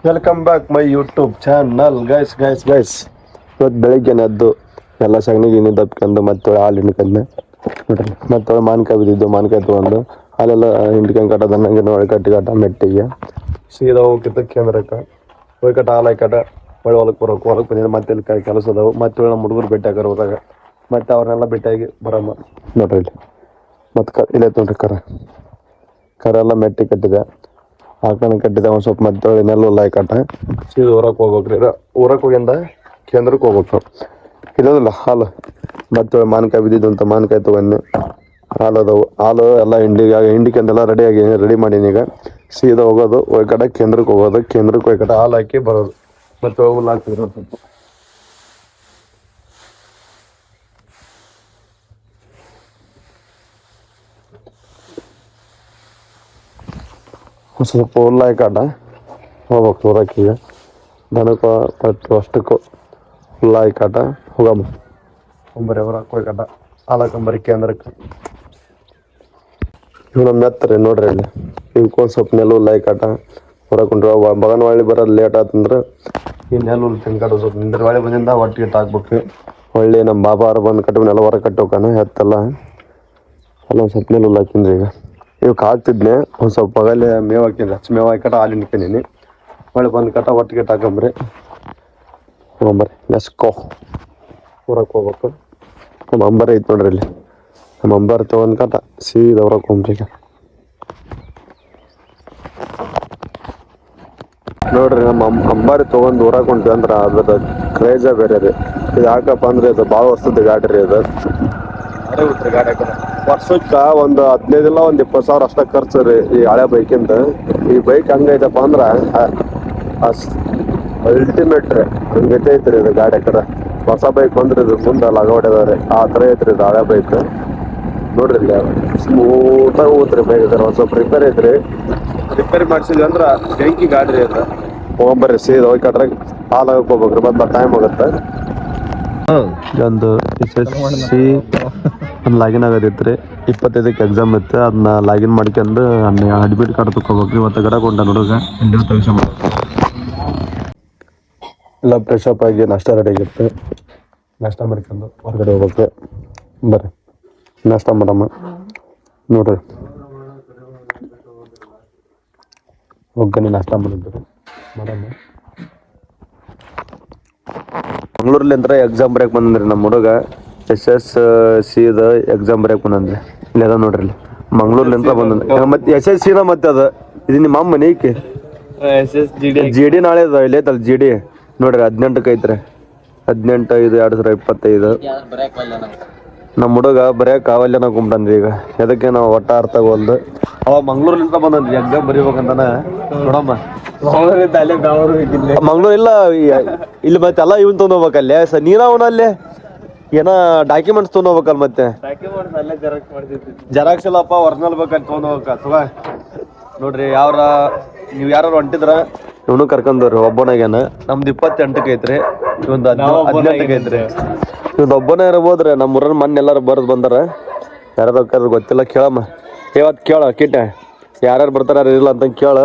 Welcome back my YouTube channel guys ಇವತ್ತು ಬೆಳಿಗ್ಗೆ ಎದ್ದು ಎಲ್ಲ ಸಗಣಿಗೆ ದಬ್ಕೊಂಡು ಮತ್ತೆ ಹಾಲು ಹಿಂಡ್ಕೊಂಡೆ ನೋಡ್ರಿ ಮತ್ತೆ ಮಾನ್ಕಾಯಿ ಬಿದ್ದಿದ್ದು ಮಾನ್ಕಾಯಿ ತೊಗೊಂಡು ಹಾಲೆಲ್ಲ ಹಿಂಡ್ಕೊಂಡು ಕಟ್ಟ ದನ್ನಂಗೆ ನೋಡಿ ಕಟ್ಟ ಮೆಟ್ಟಿಗೆ ಸೀದಾ ಹೋಗಿದ್ದ ಕೇಂದ್ರಕ್ಕೆ ಹೋಗಿ ಕಟ್ಟ ಹಾಲು ಹಾಕಟ ಹೊಳೆ ಹೊಲಕ್ಕೆ ಬಂದಿದ್ದು ಮತ್ತೆ ಇಲ್ಲಿ ಕೆಲಸ ಅದಾವು ಮತ್ತೆ ನಮ್ಮ ಹುಡುಗರು ಭೇಟಿ ಹಾಕರ್ ಹೋದಾಗ ಮತ್ತೆ ಅವ್ರನ್ನೆಲ್ಲ ಭೇಟಿಯಾಗಿ ಬರಮ್ಮ ನೋಡ್ರಿ ಇಲ್ಲಿ ಮತ್ತೆ ಇಲ್ಲೇ ನೋಡ್ರಿ ಕರ ಎಲ್ಲ ಮೆಟ್ಟಿ ಕಟ್ಟಿದೆ ಆಕಣ ಕಟ್ಟಿದೆ ಒಂದು ಸ್ವಲ್ಪ ಮತ್ತೆ ನೆಲ್ಲ ಕಟ್ಟ ಸೀದಾ ಊರಕ್ಕೆ ಹೋಗ್ಬೇಕ್ರಿ ಊರಕ್ಕೆ ಹೋಗಿಂದ ಕೇಂದ್ರಕ್ಕೆ ಹೋಗ್ಬೇಕು ಇರೋದಿಲ್ಲ ಹಾಲು ಮತ್ತೆ ಮಾನ್ಕಾಯಿ ಬಿದ್ದಿದ್ದು ಅಂತ ಮಾನ್ಕಾಯಿ ತೊಗೊಂಡು ಹಾಲು ಅದಾವು ಹಾಲು ಎಲ್ಲ ಹಿಂಡಿಕೆಂದೆಲ್ಲ ರೆಡಿ ಮಾಡೀನಿ ಈಗ ಸೀದಾ ಹೋಗೋದು ಹೋಗಿ ಕಡೆ ಕೇಂದ್ರಕ್ಕೆ ಹೋಗೋದು ಕೇಂದ್ರಕ್ಕೆ ಹೋಗಿ ಕಡೆ ಹಾಲು ಹಾಕಿ ಬರೋದು ಮತ್ತೆ ಹುಲ್ಲು ಹಾಕ್ತಿದ್ರು ಸ್ವಲ್ಪ ಹುಲ್ಲು ಹಾಕಾಟ ಹೋಗ್ಬೇಕು ಊರಕ್ಕೆ ಈಗ ದನಕ್ಕೆ ಮತ್ತು ಅಷ್ಟಕ್ಕೂ ಹುಲ್ಲು ಹಾಕಾಟ ಹೋಗಮ್ಮ ಒಂಬರಿ ಊರಕ್ಕೆ ಹೋಗಿ ಕಟ ಹಾಲಕ್ಕಂಬರಿ ಕೇಂದ್ರಕ್ಕೆ ಇವ್ ನಮ್ಮ ಎತ್ತರಿ ನೋಡ್ರಿ ಇಲ್ಲಿ ಇವಕ್ಕೊಂದು ಸ್ವಲ್ಪ ನೆಲ ಹುಲ್ಲು ಹಾಕಾಟ ಹೊರಕೊಂಡ್ರೆ ಬಗನವಾಳಿ ಬರೋದು ಲೇಟ್ ಆತಂದ್ರೆ ಈ ನೆಲ ಹುಲ್ಲು ತಿನ್ಕಾಡು ಸ್ವಲ್ಪ ನಿಂದ್ರವಾಳಿ ಬಂದಿಂದ ಒಟ್ಟಿಗೆ ಹಾಕ್ಬೇಕು ಒಳ್ಳೆ ನಮ್ಮ ಬಾಬಾರ ಬಂದು ಕಟ್ಟಿ ಹೊರ ಕಟ್ಟಿ ಹೋಗಾನ ಎತ್ತೆಲ್ಲ ಅಲ್ಲ ಒಂದು ಸ್ವಲ್ಪ ನೆಲ ಹುಲ್ಲು ಹಾಕಿಂದ್ರಿ ಈಗ ಇವಕ್ಕೆ ಹಾಕ್ತಿದ್ನೆ ಒಂದು ಸ್ವಲ್ಪ ಬಗಲೇ ಮೇವು ಹಾಕಿದ್ರಿ ಹಚ್ಚ ಮೇವು ಹಾಕಿ ಹಾಲು ಹಿಂಡ್ಕೊಂಡೀನಿ ಹೊಳ್ಳಿ ಬಂದು ಕಟ ಒಟ್ಟಿಗೆ ಹಾಕಂಬ್ರಿ ಹೋಗಂಬರಿ ನೆಸ್ಕೋ ಊರಕ್ಕೆ ಹೋಗ್ಬೇಕು ನಮ್ಮ ಅಂಬಾರಿ ಐತೆ ನೋಡ್ರಿ ಇಲ್ಲಿ ನಮ್ಮ ಅಂಬಾರಿ ತೊಗೊಂಡು ಕಟ ಸೀದಾ ಊರಕ್ಕೆ ಹೋಗ್ರಿ ಈಗ ನೋಡ್ರಿ ನಮ್ಮ ಅಂಬಾರಿ ತೊಗೊಂಡು ಊರಕ್ಕೆ ಹೊಂಟ್ವಿ ಅಂದ್ರೆ ಅದ್ರ ಕ್ರೇಜೇ ಬೇರೆ ರೀ ಇದು ಯಾಕಪ್ಪ ಅಂದ್ರೆ ಇದು ಭಾಳ ವರ್ಷದ ಗಾಡಿ ರೀ ಇದು ಗಾಡಿ ವರ್ಷಕ್ಕೆ ಒಂದು 15 ಇಲ್ಲ ಒಂದು 20,000 ಅಷ್ಟ ಖರ್ಚು ರೀ ಈ ಹಳೆ ಬೈಕಿಂದ ಈ ಬೈಕ್ ಹಂಗೈತಪ್ಪ ಅಂದ್ರೆ ಅಲ್ಟಿಮೇಟ್ ರೀ ಹಂಗೈತೆ ಐತ್ರಿ ಇದು ಗಾಡಿ ಕಡೆ ಹೊಸ ಬೈಕ್ ಬಂದ್ರಿ ಇದು ಮುಂದೆ ಲಗವಡಿದಾವ್ರಿ ಆ ಥರ ಐತ್ರಿ ಇದು ಹಳೆ ಬೈಕ್ ನೋಡ್ರಿ ಇಲ್ಲಿ ಸ್ಮೂತಾಗಿ ಹೋಗ್ತ್ರಿ ಬೈಕ್ ಇದಾರೆ ಒಂದು ಸ್ವಲ್ಪ ರಿಪೇರಿ ಐತ್ರಿ ರಿಪೇರಿ ಮಾಡ್ಸಿದ್ವಿ ಅಂದ್ರೆ ಬೆಂಕಿ ಗಾಡಿ ರೀ ಇದು ಹೋಗ್ಬರ್ರಿ ಸೀದಾ ಹೋಗಿ ಕಟ್ರೆ ಹಾಲು ಹೋಗ್ಬೇಕ್ರಿ ಮತ್ತೆ ಟೈಮ್ ಆಗುತ್ತೆ ಒಂದು SSC ಒಂದು ಲಾಗಿನ್ ಆಗೋದಿತ್ತು 25ಕ್ಕೆ ಎಕ್ಸಾಮ್ ಇತ್ತು ಅದನ್ನ ಲಾಗಿನ್ ಮಾಡ್ಕೊಂಡು ಅಡ್ಮಿಟ್ ಕಾರ್ಡ್ ತಗೋಬೇಕ್ರಿ ಇವತ್ತು ಗಡ ಕೊಂಡ ಹುಡುಗ ಎಲ್ಲ ಫ್ರೆಶ್ ಅಪ್ ಆಗಿ ನಾಷ್ಟ ರೆಡಿ ಆಗಿರುತ್ತೆ ನಾಷ್ಟ ಮಾಡ್ಕೊಂಡು ಹೊರಗಡೆ ಹೋಗ್ಬೇಕು ಬರ್ರಿ ನಾಷ್ಟ ಮಾಡಮ್ಮ ನೋಡ್ರಿ ಹೋಗ್ತೀನಿ ನಾಷ್ಟ ಮಾಡಿದ್ರು ಮಾಡಮ್ಮ ಮಂಗ್ಳೂರ್ಲಿ ಅಂದ್ರೆ ಎಕ್ಸಾಮ್ ಬರೆಯಕ್ಕೆ ಬಂದ್ರಿ ನಮ್ಮ ಹುಡುಗ SSC ಎಕ್ಸಾಮ್ ಬರೆಯಕ್ಕೆ ಬಂದ್ರಿ ಇಲ್ಲೆಲ್ಲ ನೋಡ್ರಿ ಇಲ್ಲಿ ಮಂಗ್ಳೂರ್ಲಿಂದ ಬಂದ ಮತ್ತೆ SSC ಮತ್ತೆ ಅದು ಇದು ನಿಮ್ಮ ಅಮ್ಮ ನೀಕೆ GD ನಾಳೆ ಅದ ಇಲ್ಲಿ ಐತಲ್ಲ GD ನೋಡ್ರಿ 18ಕ್ಕೆ ಐತ್ರಿ 18/5/2025 ನಮ್ಮ ಹುಡುಗ ಬರೆಯಕ್ಕೆ ಕಾವಲ್ಯನ ಕುಂಬಂದ್ರಿ ಈಗ ಎದಕ್ಕೆ ನಾವು ಒಟ್ಟ ಅರ್ಥ ಆಗೋಲ್ದು ಅವ ಮಂಗ್ಳೂರ್ಲಿಂದ ಬಂದ್ರಿ ಎಕ್ಸಾಮ್ ಬರೀಬೇಕಂತಾನ ನೋಡಮ್ಮ ಮಂಗ್ಳೂರ್ ಇಲ್ಲ ಇಲ್ಲಿ ಮತ್ತೆ ಎಲ್ಲ ಇವನ್ ತೊಗೊಂಡೋಗ್ಬೇಕಲ್ಲೇ ನೀನ ಅವನಲ್ಲಿ ಏನೋ ಡಾಕ್ಯುಮೆಂಟ್ಸ್ ತೊಗೊಂಡೋಗ್ಬೇಕಲ್ಲ ಮತ್ತೆ ಜೆರಾಕ್ಸ್ ಇಲ್ಲಪ್ಪ ಒರಿಜಿನಲ್ ಬೇಕಲ್ಲಿ ತೊಗೊಂಡೋಗ್ಬೇಕ ನೋಡ್ರಿ ನೀವು ಯಾರು ಹೊಂಟಿದ್ರ ಇವನು ಕರ್ಕೊಂಡ್ರಿ ಒಬ್ಬನಾಗೇನ ನಮ್ದು 28ಕ್ಕೆ ಐತ್ರಿ ಇವಂದು 18ಕ್ಕೆ ಐತ್ರಿ ಇವಂದು ಒಬ್ಬನೇ ಇರ್ಬೋದ್ರಿ ನಮ್ಮ ಊರನ್ನ ಮೊನ್ನೆ ಎಲ್ಲಾರು ಬರ್ದು ಬಂದಾರ ಯಾರು ಗೊತ್ತಿಲ್ಲ ಕೇಳಮ್ಮ ಇವತ್ತು ಕೇಳ ಕಿಟ್ಟ ಯಾರ್ಯಾರು ಬರ್ತಾರ ಯಾರು ಇಲ್ಲ ಅಂತ ಕೇಳ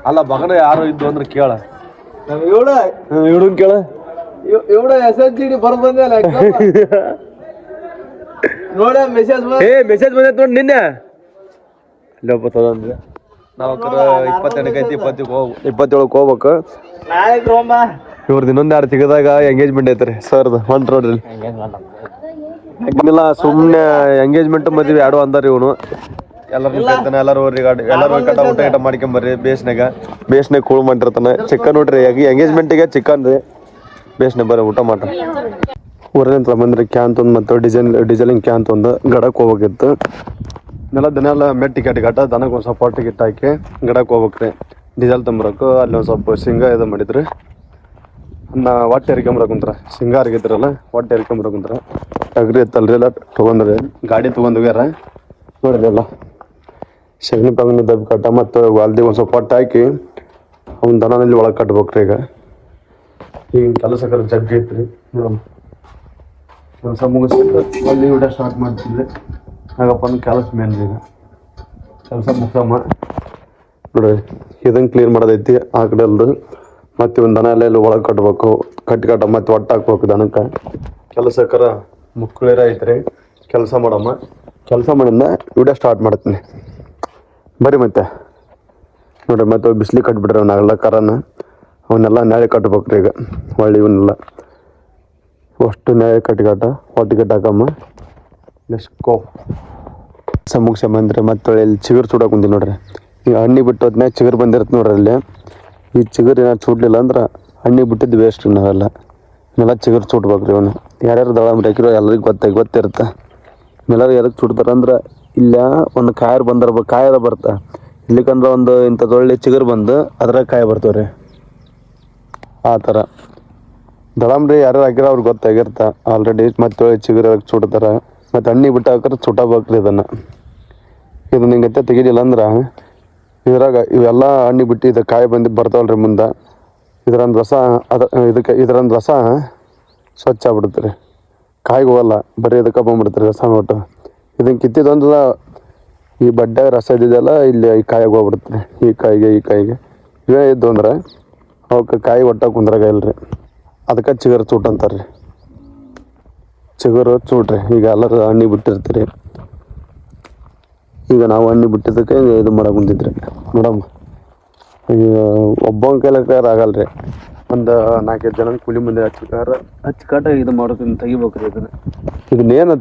ಅಲ್ಲ ಮಗನ ಯಾರು ಇದ್ದು ಅಂದ್ರೆ ಕೇಳ ಇವಡನ್ ಕೇಳ SSGD ಬರ್ದ್ ಬಂದಲ್ಲ ನೋಡ ಮೆಸೇಜ್ ಬಂದೈತ್ ನೋಡಿ ನಿನ್ನೆ ಅಲ್ಲಿ ಒಬ್ಬತ್ತದಂದ್ರೆ ನಾವು 22ಕ್ಕೆ ಐತಿ 27ಕ್ಕೆ ಹೋಗ್ಬೇಕು ಇವ್ರದ್ದು ಇನ್ನೊಂದು 2 ತೆಗೆದಾಗ ಎಂಗೇಜ್ಮೆಂಟ್ ಐತ್ರಿ ಸರ್ದು ಹೊಂಟ್ ನೋಡ್ರಿ ಇಲ್ಲ ಸುಮ್ಮನೆ ಎಂಗೇಜ್ಮೆಂಟ್ ಮದ್ವೆ ಎರಡು ಅಂದಾರ ಇವನು ಎಲ್ಲರೂ ಊಟ ಗಿಟ ಮಾಡ್ಕೊಂಬರ್ರಿ ಬೇಸ್ನಾಗ ಕೂಳ್ ಮಾಡಿರ್ತಾನೆ ಚಿಕನ್ ನೋಡ್ರಿ ಎಂಗೇಜ್ಮೆಂಟಿಗೆ ಚಿಕನ್ ರೀ ಬೇಸ್ನಾಗ ಬರ್ರಿ ಊಟ ಮಾಡ್ರಿ ಊರಿಂದ ಬಂದ್ರಿ ಕ್ಯಾನ್ ತಂದು ಮತ್ತೆ ಡೀಸೆಲಿಂಗ್ ಕ್ಯಾನ್ ತಂದು ಗಡಕ್ಕೆ ಹೋಗ್ಬೇಕಿತ್ತು ದಿನೆಲ್ಲ ಮೆಟ್ಟಿ ಕಟ್ಟಿ ದನಕ್ಕೆ ಒಂದು ಸ್ವಲ್ಪ ಹೊಟ್ಟೆ ಗಿಟ್ಟು ಹಾಕಿ ಗಡಕ್ಕೆ ಹೋಗ್ಬೇಕ್ರಿ ಡೀಸೆಲ್ ತಂಬರಕ್ಕೆ ಅಲ್ಲಿ ಒಂದು ಸ್ವಲ್ಪ ಶೇಂಗಾ ಇದು ಮಾಡಿದ್ರಿ ಹೊಟ್ಟೆ ಎರ್ಕೊಂಬರಕುಂತ್ರ ಶೇಂಗಾ ಹರಿಗಿದ್ರಲ್ಲ ಹೊಟ್ಟೆ ಎರ್ಕೊಂಬರಕುಂತ್ರ ಟಗರಿ ಇತ್ತಲ್ರಿ ಎಲ್ಲ ತೊಗೊಂಡ್ರಿ ಗಾಡಿ ತೊಗೊಂಡ್ಯಾರ ನೋಡಿದ್ರಲ್ಲ ಸಗಣಿ ಪಗಣಿ ದಬ್ಬಿ ಕಟ್ಟ ಮತ್ತು ವಾಲ್ದಿ ಒಂದು ಸ್ವಲ್ಪ ಹೊಟ್ಟೆ ಹಾಕಿ ಅವ್ನ ದನನಲ್ಲಿ ಒಳಗೆ ಕಟ್ಬೇಕ್ರಿ ಈಗ ಕೆಲಸ ಜಗ್ಗಿ ಐತ್ರಿ ನೋಡಮ್ಮ ಕೆಲಸ ಮುಗಿಸ್ಬಿಟ್ಟು ಅಲ್ಲಿ ಊಟ ಸ್ಟಾರ್ಟ್ ಮಾಡ್ತಿದ್ವಿ ಹಾಗಪ್ಪ ಅಂದ್ರೆ ಕೆಲಸ ಮೇನ್ ಈಗ ಕೆಲಸ ಮುಗ್ಸಮ್ಮ ನೋಡ್ರಿ ಇದನ್ನು ಕ್ಲೀನ್ ಮಾಡೋದೈತಿ ಆ ಕಡೆ ಅಲ್ದು ಮತ್ತು ಒಂದು ದನ ಎಲ್ಲ ಒಳಗೆ ಕಟ್ಬೇಕು ಕಟ್ಟ ಮತ್ತು ಒಟ್ಟು ಹಾಕ್ಬೇಕು ದನಕ್ಕೆ ಕೆಲಸಕ್ಕರ ಮುಕ್ಕಳಿರ ಐತ್ರಿ ಕೆಲಸ ಮಾಡಮ್ಮ ಕೆಲಸ ಮಾಡಿಂದ ವಿಡಿಯೋ ಸ್ಟಾರ್ಟ್ ಮಾಡ್ತೀನಿ ಬರ್ರಿ ಮತ್ತೆ ನೋಡ್ರಿ ಮತ್ತೆ ಬಿಸಿಲಿಗೆ ಕಟ್ಬಿಟ್ರಿ ಅವನ್ನೆಲ್ಲ ಕರನ ಅವನ್ನೆಲ್ಲ ನ್ಯಾಯ ಕಟ್ಬೇಕ್ರಿ ಈಗ ಒಳ್ಳೆ ಇವನ್ನೆಲ್ಲ ಅಷ್ಟು ನ್ಯಾಯ ಒಟ್ಟಿಗೆ ಹಾಕಮ್ಮ ನೆಸ್ಕೋ ಮುಗಿಸ ಬಂದ್ರೆ ಮತ್ತೆ ಇಲ್ಲಿ ಚಿಗುರು ಸುಡೋಕೆ ಕುಂತೀನಿ ನೋಡ್ರಿ ಈಗ ಹಣ್ಣಿ ಬಿಟ್ಟು ಹೊತ್ನ್ಯಾಗ ಚಿಗುರು ಬಂದಿರುತ್ತೆ ನೋಡ್ರಿ ಅಲ್ಲಿ ಈ ಚಿಗುರು ಏನಾದ್ರು ಸುಡ್ಲಿಲ್ಲ ಅಂದ್ರೆ ಹಣ್ಣಿ ಬಿಟ್ಟಿದ್ದು ವೇಸ್ಟ್ ನಾವೆಲ್ಲ ಇನ್ನೆಲ್ಲ ಚಿಗುರು ಸುಟ್ಬೇಕ್ರಿ ಇವನು ಯಾರ್ಯಾರು ದಳ ಹಾಕಿರೋ ಎಲ್ಲರಿಗೂ ಗೊತ್ತಿರುತ್ತೆ ಎಲ್ಲರೂ ಎದಕ್ಕೆ ಸುಡ್ತಾರಂದ್ರೆ ಇಲ್ಲ ಒಂದು ಕಾಯರ್ ಕಾಯರ ಬರ್ತಾ ಇಲ್ಲಿಕಂದ್ರೆ ಒಂದು ಇಂಥದ್ದು ಒಳ್ಳೆ ಚಿಗುರು ಬಂದು ಅದ್ರಾಗ ಕಾಯಿ ಬರ್ತಾವ್ರಿ ಆ ಥರ ದಳಂಬ್ರಿ ಯಾರು ಹಾಕಿರೋ ಅವ್ರಿಗೆ ಗೊತ್ತಾಗಿರ್ತ ಆಲ್ರೆಡಿ ಮತ್ತೆ ಚಿಗುರು ಸುಡ್ತಾರೆ ಮತ್ತು ಹಣ್ಣಿ ಬಿಟ್ಟು ಹಾಕಿದ್ರೆ ಸುಟ್ಟಬೇಕ್ರಿ ಇದನ್ನು ಇದು ನಿಂಗತ್ತೆ ತೆಗಿಲಿಲ್ಲ ಅಂದ್ರೆ ಇದ್ರಾಗ ಇವೆಲ್ಲ ಹಣ್ಣಿ ಬಿಟ್ಟು ಇದು ಕಾಯಿ ಬಂದು ಬರ್ತಾವಲ್ರಿ ಮುಂದೆ ಇದರಂದು ರಸ ಇದರಂದು ರಸ ಸ್ವಚ್ಛ ಆಗ್ಬಿಡುತ್ತೆ ರೀ ಕಾಯಿಗೆ ಹೋಗಲ್ಲ ಬರೀ ಇದಕ್ಕೆ ಬಂದ್ಬಿಡ್ತಾರೆ ರಸ ಬಿಟ್ಟು ಇದನ್ನು ಕಿತ್ತಿದೊಂದು ಈ ಬಡ್ಡೆ ರಸ ಇದ್ದಿದ್ದೆಲ್ಲ ಇಲ್ಲಿ ಈ ಕಾಯಿಗೆ ಹೋಗ್ಬಿಡುತ್ತೆ ರೀ ಈ ಕಾಯಿಗೆ ಇವೇ ಇದ್ದು ಅಂದ್ರೆ ಅವಕ್ಕೆ ಕಾಯಿ ಒಟ್ಟ ಕುಂದ್ರಾಗ ಇಲ್ರಿ ಅದಕ್ಕೆ ಚಿಗುರು ಚೂಟ್ ಅಂತಾರೆ ರೀ ಚಿಗುರು ಚೂಟ್ರಿ ಈಗ ಎಲ್ಲರೂ ಹಣ್ಣಿ ಬಿಟ್ಟಿರ್ತೀರಿ ಈಗ ನಾವು ಹಣ್ಣಿ ಬಿಟ್ಟಿದ್ದಕ್ಕೆ ಇದು ಮಾಡಕ್ಕೆ ಕುಂತಿದ್ರಿ ಮೇಡಮ್ ಈಗ ಒಬ್ಬನ ಕೈಲಕ್ಕಾರ ಆಗಲ್ರಿ ಒಂದು 4-5 ಜನ ಕೂಲಿ ಮಂದಿ ಹಚ್ಕಾಟ ಇದು ಮಾಡೋದನ್ನ ತೆಗಿಬೇಕ್ರಿ ಇದನ್ನೇನು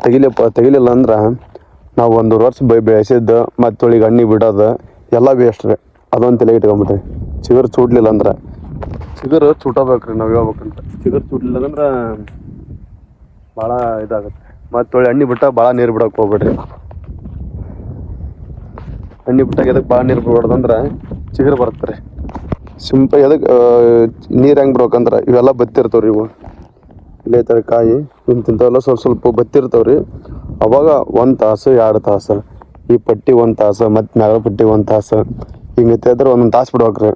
ತೆಗಿಲಿಲ್ಲ ಅಂದ್ರೆ ನಾವು 1 ವರ್ಷ ಬೆಳೆಸಿದ್ದು ಮತ್ತು ಒಳಗೆ ಹಣ್ಣಿ ಬಿಡೋದು ಎಲ್ಲ ವೇಸ್ಟ್ ರೀ ಅದೊಂದು ತಲೆ ಇಟ್ಕೊಂಬಿಟ್ರಿ ಚಿಗುರು ಚೂಡ್ಲಿಲ್ಲ ಅಂದ್ರೆ ಚಿಗುರು ಚೂಟಬೇಕ್ರಿ ನಾವು ಹೇಳ್ಬೇಕಂತ ಚಿಗುರು ಚೂಡ್ಲಿಲ್ಲ ಅಂದ್ರೆ ಭಾಳ ಇದಾಗುತ್ತೆ ಮತ್ತು ಒಳ್ಳೆ ಹಣ್ಣಿ ಬಿಟ್ಟಾಗ ಭಾಳ ನೀರು ಬಿಡೋಕೆ ಹೋಗ್ಬೇಡ್ರಿ ಹಣ್ಣಿ ಬಿಟ್ಟಾಗ ಎದಕ್ಕೆ ಭಾಳ ನೀರು ಬಿಡ್ಬಾರ್ದಂದ್ರೆ ಚಿಗುರು ಬರ್ತಾರೆ ಸಿಂಪಲ್ ಎದಕ್ಕೆ ನೀರು ಹೆಂಗೆ ಬಿಡ್ಬೇಕಂದ್ರೆ ಇವೆಲ್ಲ ಬತ್ತಿರ್ತಾವ್ರಿ ಇವು ಇಲ್ಲೇ ಥರ ಕಾಯಿ ಇಂಥವೆಲ್ಲ ಸ್ವಲ್ಪ ಬತ್ತಿರ್ತಾವ್ರಿ ಅವಾಗ 1 ತಾಸು 2 ತಾಸು ಈ ಪಟ್ಟಿ 1 ತಾಸು ಮತ್ತು ಮ್ಯಾಗ ಪಟ್ಟಿ 1 ತಾಸು ಹಿಂಗೈತೆ ಇದ್ರೆ 1 ತಾಸು ಬಿಡ್ಬೇಕ್ರಿ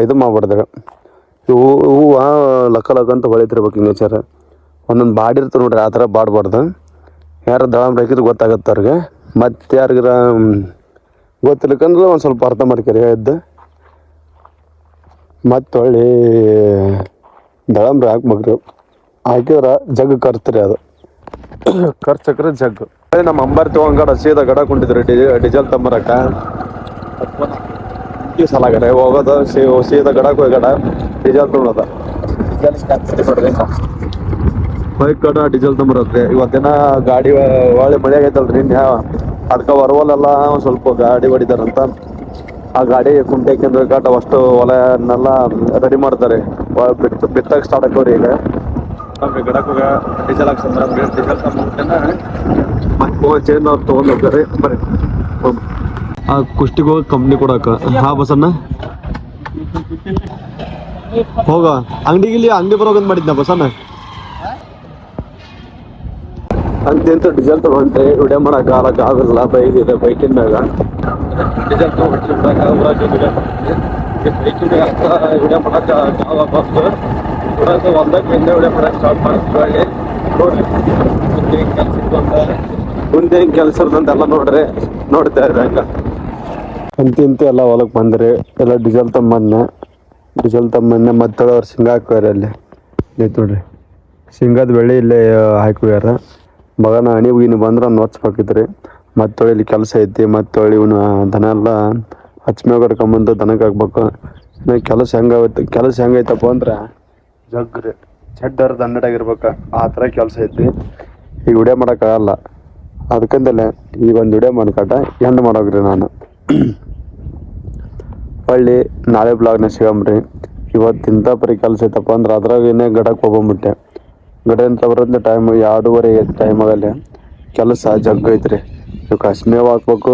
ಇದು ಮಾಡ್ಬಾರ್ದ್ರಿ ಹೂವು ಲಕ್ಕ ಅಂತ ಹೊಳಿತಿರ್ಬೇಕು ಈ ನೇಚರ್ ಒಂದೊಂದು ಬಾಡಿರ್ತಾರೆ ನೋಡ್ರಿ ಆ ಥರ ಬಾಡ್ಬಾರ್ದು ಯಾರು ದಳಂಬ್ರಿ ಹಾಕಿದ್ರೆ ಗೊತ್ತಾಗತ್ತೆ ಅವ್ರಿಗೆ ಮತ್ತು ಯಾರಿಗಾರ ಗೊತ್ತಿಲ್ಲಕಂದ್ರೆ ಒಂದು ಸ್ವಲ್ಪ ಅರ್ಥ ಮಾಡ್ಕೊರಿ ಎದ್ದು ಮತ್ತು ಹೊಳ್ಳಿ ದಳಂಬ್ರಿ ಹಾಕ್ಬೇಕ್ರಿ ಹಾಕಿದ್ರೆ ಜಗ್ ಖರ್ಚ್ರಿ ಅದು ಖರ್ಚಕ್ರೆ ಜಗ್ಗು ನಮ್ಮ ಅಂಬಾರಿ ತೊಗೊಂಡು ಸೀದಾ ಗಡ ಕುಂಟಿದ್ರಿ ಡೀಸೆಲ್ ತಂಬರಕ ಸಲಾಗರೆ ಹೋಗೋದು ಸೀದಾ ಗಡಕ್ಕೆ ಹೋಗಿ ಡೀಸೆಲ್ ತೊಗೊಳೋದ ಬೈಕ್ ಕಡ ಡೀಸೆಲ್ ತೊಂಬರತ್ರಿ ಇವತ್ತಿನ ಗಾಡಿ ಒಳ್ಳೆ ಮಳೆ ಆಗೈತಲ್ರಿ ಅದಕ್ಕೆ ಹೊರವಲೆಲ್ಲ ಒಂದು ಸ್ವಲ್ಪ ಗಾಡಿ ಹೊಡಿತಾರಂತ ಆ ಗಾಡಿ ಕುಂಟೆ ಕೇಂದ್ರ ಕಟ್ಟ ಅಷ್ಟು ಹೊಲನೆಲ್ಲ ರೆಡಿ ಮಾಡ್ತಾರೆ ಬಿತ್ತಕ್ಕೆ ಸ್ಟಾರ್ಟ್ ಆಕವ್ರಿ ಈಗ ಗಡಕ್ಕೆ ಹೋಗ ಡೀಸೆಲ್ ಹಾಕ್ಸಂದ್ರೆ ಡೀಸೆಲ್ ತಗೊಂಡ್ಬಿಟ್ಟೇನ ಮತ್ತೆ ಚೇಂಜ್ ಅವ್ರು ತೊಗೊಂಡು ಹೋಗ್ತಾರೆ ಬರ್ರಿ ಆ ಕುಷ್ಟಿಗೆ ಹೋಗಿ ಕಂಪ್ನಿ ಕೊಡಕ ಹಾ ಬಸಣ್ಣ ಹೋಗ ಅಂಗಡಿ ಬರೋಗಂತ ಮಾಡಿದ್ನ ಬಸಣ್ಣ ಅಂತಂತ ಡೀಸೆಲ್ ತಗೊಂಡ್ರೆ ವಿಡಿಯೋ ಮಾಡಕ್ಕೆ ಆಗಲ್ಲ ಬೈಕ್ ಇದೆ ಬೈಕಿನ ಮ್ಯಾಗ ಡೀಸೆಲ್ ತಗೊಂಡು ವಿಡಿಯೋ ಮಾಡಕ್ಕೆ ಹೊಲ್ದಾಗ ಹಿಂದೆ ವಿಡಿಯೋ ಮಾಡಕ್ಕೆ ಸ್ಟಾರ್ಟ್ ಮಾಡಿ ನೋಡ್ರಿ ಮುಂದೆ ಹೆಂಗೆ ಕೆಲಸ ಇರ್ತಂತೆಲ್ಲ ನೋಡ್ರಿ ನೋಡ್ತಾ ಇರ್ರಿ ಹಂಗ ಅಂತಿಂತ ಎಲ್ಲ ಹೊಲಕ್ಕೆ ಬಂದ್ರಿ ಎಲ್ಲ ಡೀಸೆಲ್ ತಮ್ಮನ್ನೆ ಮತ್ತೆ ಅವ್ರು ಶೇಂಗಾ ಹಾಕ್ಯಾರ ಅಲ್ಲಿ ಐತೆ ನೋಡ್ರಿ ಶೇಂಗಾದ ಬೆಳೆ ಇಲ್ಲೇ ಹಾಕ್ಯಾರ ಮಗನ ಹಣಿ ಬಂದ್ರೆ ಒಂದು ಹೊಚ್ಬೇಕಿತ್ರಿ ಮತ್ತೆ ಇಲ್ಲಿ ಕೆಲಸ ಐತಿ ಮತ್ತೆ ಇವನು ದನ ಎಲ್ಲ ಹಚ್ಮೇಲೆ ಕರ್ಕೊಂಬಂದು ದನಕ್ಕೆ ಹಾಕ್ಬೇಕು ಕೆಲಸ ಹೆಂಗೈತಪ್ಪ ಅಂದ್ರೆ ಜಗ್ರಿ ಚೆಡ್ಡರ್ ದಂಡಾಗಿರ್ಬೇಕು ಆ ಥರ ಕೆಲಸ ಐತಿ ಈಗ ವಿಡಿಯೋ ಮಾಡೋಕ್ಕಾಗಲ್ಲ ಅದಕ್ಕಂದಲೇ ಈಗ ಒಂದು ವಿಡಿಯೋ ಮಾಡ್ಕೊಟ್ಟ ಎಂಡ್ ಮಾಡೋಗ್ರಿ ನಾನು ಹೊಳ್ಳಿ ನಾಳೆ ಬ್ಲಾಗ್ನ ಸಿಗಮ್ರಿ ಇವತ್ತಿಂತ ಪರಿ ಕೆಲಸ ಐತಪ್ಪ ಅಂದ್ರೆ ಅದ್ರಾಗೇನೆ ಗಡಕ್ಕೆ ಹೋಗ್ಬಿಟ್ಟೆ ಗಡ ಅಂತ ಬರೋದ್ನ ಟೈಮ್ 2:30 ಟೈಮ್ ಆಗಲ್ಲ ಕೆಲಸ ಜಗ್ಗ ಐತ್ರಿ ಇವಕ್ಕೆ ಹಸ್ಮೇವ್ ಹಾಕ್ಬೇಕು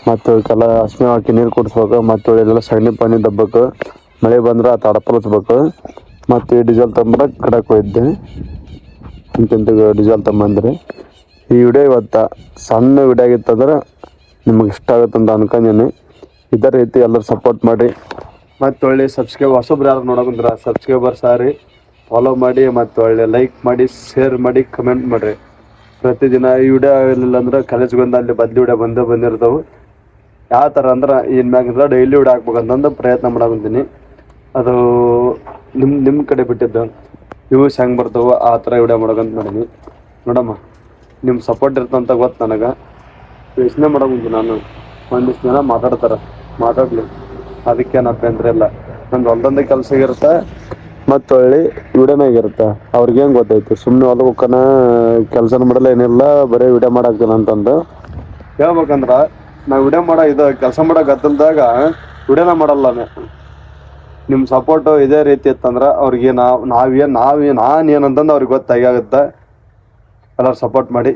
ಮತ್ತು ಇವಕ್ಕೆಲ್ಲ ಹಸ್ಮೇವ್ ಹಾಕಿ ನೀರು ಕುಡಿಸ್ಬೇಕು ಮತ್ತು ಒಳ್ಳೆಲ್ಲ ಸಗಣಿ ಪಾನಿ ದಬ್ಬಬೇಕು ಮಳೆ ಬಂದ್ರೆ ಆ ತಡಪಲ್ ಹಚ್ಬೇಕು ಮತ್ತು ಡೀಸೆಲ್ ತಂಬರಕ್ಕೆ ಗಡಕ್ಕೆ ಹೋಗಿದ್ದೆ ಇಂತಿಂತ ಡೀಸೆಲ್ ತಂಬಂದ್ರಿ ಈ ವಿಡಿಯೋ ಇವತ್ತು ಸಣ್ಣ ವಿಡಿಯೋ ಆಗಿತ್ತಂದ್ರೆ ನಿಮಗೆ ಇಷ್ಟ ಆಗುತ್ತಂತ ಅನ್ಕೊಂಡೀನಿ ಇದೇ ರೀತಿ ಎಲ್ಲರೂ ಸಪೋರ್ಟ್ ಮಾಡಿ ಮತ್ತು ಒಳ್ಳೆ ಹೊಸಬ್ರು ಯಾರು ನೋಡೋಕಂದ್ರೆ ಸಬ್ಸ್ಕ್ರೈಬರ್ ಸಾರಿ ಫಾಲೋ ಮಾಡಿ ಮತ್ತು ಒಳ್ಳೆ ಲೈಕ್ ಮಾಡಿ ಶೇರ್ ಮಾಡಿ ಕಮೆಂಟ್ ಮಾಡಿರಿ ಪ್ರತಿದಿನ ಈ ವಿಡಿಯೋ ಇರಲಿಲ್ಲ ಅಂದ್ರೆ ಕಾಲೇಜ್ಗೆ ಬಂದು ಅಲ್ಲಿ ವಿಡಿಯೋ ಬಂದಿರ್ತಾವೆ ಯಾವ ಥರ ಅಂದ್ರೆ ಇನ್ಮ್ಯಾಗಿಂದ ಡೈಲಿ ವಿಡಿಯೋ ಹಾಕ್ಬೇಕಂತಂದು ಪ್ರಯತ್ನ ಮಾಡಕಂತೀನಿ. ಅದು ನಿಮ್ಮ ಕಡೆ ಬಿಟ್ಟಿದ್ದು ವ್ಯೂಸ್ ಹೆಂಗೆ ಬರ್ತಾವೆ ಆ ಥರ ವಿಡಿಯೋ ಮಾಡೋಕಂತ ಮಾಡೀನಿ. ನೋಡಮ್ಮ ನಿಮ್ಮ ಸಪೋರ್ಟ್ ಇರ್ತಂತ ಗೊತ್ತು ನನಗೆ. ಯೋಚನೆ ಮಾಡೋಕಂತೀನಿ ನಾನು. ಒಂದಿಷ್ಟು ಜನ ಮಾತಾಡಲಿ ಅದಕ್ಕೇನಪ್ಪ ಅಂದ್ರೆ ಇಲ್ಲ, ನಂದು ಹೊಲ್ದಂದೇ ಕೆಲಸ ಇರುತ್ತೆ ಮತ್ತು ಒಳ್ಳೆ ವಿಡಿಯೋನಾಗಿರುತ್ತೆ. ಅವ್ರಿಗೇನು ಗೊತ್ತೈತಿ, ಸುಮ್ಮನೆ ಹೊಲಕ್ಕನ ಕೆಲಸನ ಮಾಡಲ್ಲ ಏನಿಲ್ಲ, ಬರೀ ವಿಡಿಯೋ ಮಾಡಾಕ್ತಾನೆ ಅಂತಂದು ಹೇಳ್ಬೇಕಂದ್ರೆ ನಾವು ವಿಡಿಯೋ ಕೆಲಸ ಮಾಡೋ ಗದ್ದಲ್ದಾಗ ವಿಡಿಯೋನ ಮಾಡಲ್ಲ. ನಿಮ್ಮ ಸಪೋರ್ಟು ಇದೇ ರೀತಿ ಇತ್ತಂದ್ರೆ ಅವ್ರಿಗೆ ನಾನು ಏನಂತಂದು ಅವ್ರಿಗೆ ಗೊತ್ತಾಗುತ್ತೆ. ಎಲ್ಲರೂ ಸಪೋರ್ಟ್ ಮಾಡಿ.